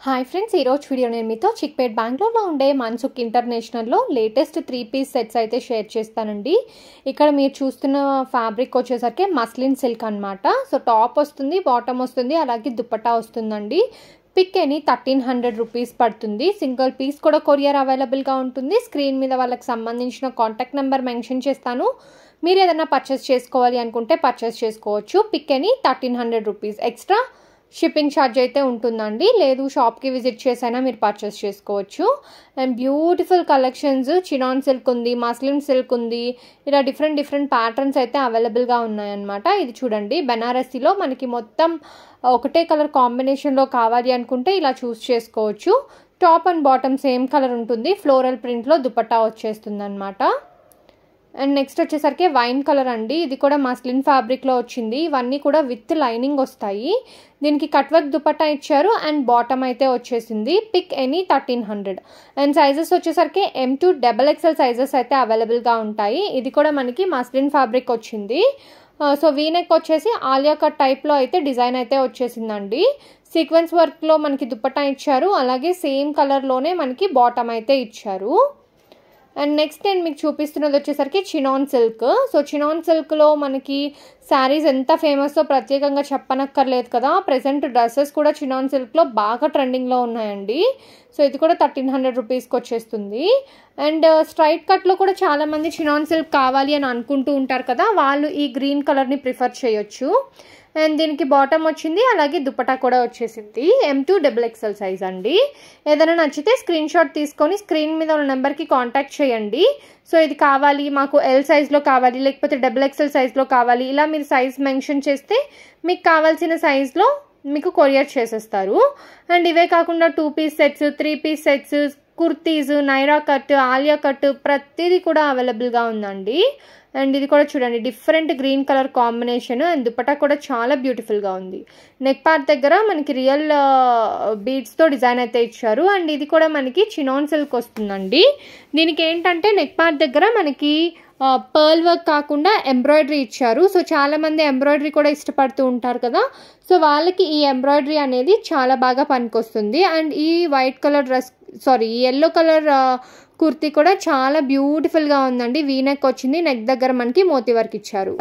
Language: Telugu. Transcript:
హాయ్ ఫ్రెండ్స్, ఈరోజు వీడియో నేను మీతో చిక్పేట్ బెంగళూరులో ఉండే మన్సుక్ ఇంటర్నేషనల్లో లేటెస్ట్ 3-పీస్ సెట్స్ అయితే షేర్ చేస్తానండి. ఇక్కడ మీరు చూస్తున్న ఫ్యాబ్రిక్ వచ్చేసరికి మస్లిన్ సిల్క్ అనమాట. సో టాప్ వస్తుంది, బాటమ్ వస్తుంది, అలాగే దుపట్టా వస్తుందండి. పిక్ ఎనీ 1300 రూపీస్ పడుతుంది. సింగిల్ పీస్ కూడా కొరియర్ అవైలబుల్గా ఉంటుంది. స్క్రీన్ మీద వాళ్ళకి సంబంధించిన కాంటాక్ట్ నెంబర్ మెన్షన్ చేస్తాను. మీరు ఏదైనా పర్చేస్ చేసుకోవాలి అనుకుంటే పర్చేస్ చేసుకోవచ్చు. Pick any 1300 rupees. Extra shipping charge అయితే ఉంటుందండి. లేదు షాప్కి విజిట్ చేసైనా మీరు పర్చేస్ చేసుకోవచ్చు. And beautiful collections, chinon silk ఉంది, మస్లిన్ సిల్క్ ఉంది, ఇలా డిఫరెంట్ ప్యాటర్న్స్ అయితే అవైలబుల్గా ఉన్నాయన్నమాట. ఇది చూడండి, బెనారసీలో మనకి మొత్తం ఒకటే కలర్ కాంబినేషన్లో కావాలి అనుకుంటే ఇలా చూస్ చేసుకోవచ్చు. Top and bottom same colour ఉంటుంది. ఫ్లోరల్ ప్రింట్లో దుపట్టా వచ్చేస్తుంది అనమాట. అండ్ నెక్స్ట్ వచ్చేసరికి వైన్ కలర్ అండి. ఇది కూడా మస్లిన్ ఫ్యాబ్రిక్లో వచ్చింది. ఇవన్నీ కూడా విత్ లైనింగ్ వస్తాయి. దీనికి కట్ వర్క్ దుపట్టా ఇచ్చారు అండ్ బాటమ్ అయితే వచ్చేసింది. Pick any 1300. అండ్ సైజెస్ వచ్చేసరికి M to XXL సైజెస్ అయితే అవైలబుల్గా ఉంటాయి. ఇది కూడా మనకి మస్లిన్ ఫ్యాబ్రిక్ వచ్చింది. సో వీనెక్ వచ్చేసి ఆలియా కట్ టైప్లో అయితే డిజైన్ అయితే వచ్చేసిందండి. సీక్వెన్స్ వర్క్లో మనకి దుపట్టా ఇచ్చారు, అలాగే సేమ్ కలర్లోనే మనకి బాటమ్ అయితే ఇచ్చారు. అండ్ నెక్స్ట్ నేను మీకు చూపిస్తున్నది వచ్చేసరికి చినాన్ సిల్క్. సో చినాన్ సిల్క్లో మనకి శారీస్ ఎంత ఫేమస్తో ప్రత్యేకంగా చెప్పనక్కర్లేదు కదా. ప్రెసెంట్ డ్రెస్సెస్ కూడా చినాన్ సిల్క్లో బాగా ట్రెండింగ్లో ఉన్నాయండి. సో ఇది కూడా 1300 రూపీస్కి వచ్చేస్తుంది. అండ్ స్ట్రైట్ కట్లో కూడా చాలామంది చినాన్ సిల్క్ కావాలి అని అనుకుంటూ ఉంటారు కదా, వాళ్ళు ఈ గ్రీన్ కలర్ని ప్రిఫర్ చేయొచ్చు. అండ్ దీనికి బాటమ్ వచ్చింది, అలాగే దుపట్టా కూడా వచ్చేసింది. M to XXL సైజ్ అండి. ఏదైనా నచ్చితే స్క్రీన్ షాట్ తీసుకొని స్క్రీన్ మీద ఉన్న నెంబర్కి కాంటాక్ట్ చేయండి. సో ఇది కావాలి మాకు, L సైజ్లో కావాలి, లేకపోతే XXL సైజ్లో కావాలి, ఇలా మీరు సైజ్ మెన్షన్ చేస్తే మీకు కావాల్సిన సైజ్లో మీకు కొరియర్ చేసేస్తారు. అండ్ ఇవే కాకుండా 2-పీస్ సెట్స్, 3-పీస్ sets, kurtis, Naira cut, Alia cut ప్రతిదీ కూడా అవైలబుల్గా ఉందండి. అండ్ ఇది కూడా చూడండి, different green colour combination. And dupatta కూడా చాలా బ్యూటిఫుల్గా ఉంది. నెక్ పార్ట్ దగ్గర మనకి రియల్ బీడ్స్తో డిజైన్ అయితే ఇచ్చారు. అండ్ ఇది కూడా మనకి చినాన్ సిల్క్ వస్తుందండి. దీనికి ఏంటంటే నెక్ పార్ట్ దగ్గర మనకి పర్ల్ వర్క్ కాకుండా ఎంబ్రాయిడరీ ఇచ్చారు. సో చాలామంది ఎంబ్రాయిడరీ కూడా ఇష్టపడుతూ ఉంటారు కదా, సో వాళ్ళకి ఈ ఎంబ్రాయిడరీ అనేది చాలా బాగా పనికొస్తుంది. అండ్ ఈ వైట్ కలర్ ఈ ఎల్లో కలర్ కుర్తీ కూడా చాలా బ్యూటిఫుల్గా ఉందండి. వీనెక్ వచ్చింది, నెక్ దగ్గర మనకి మోతీ వర్క్ ఇచ్చారు.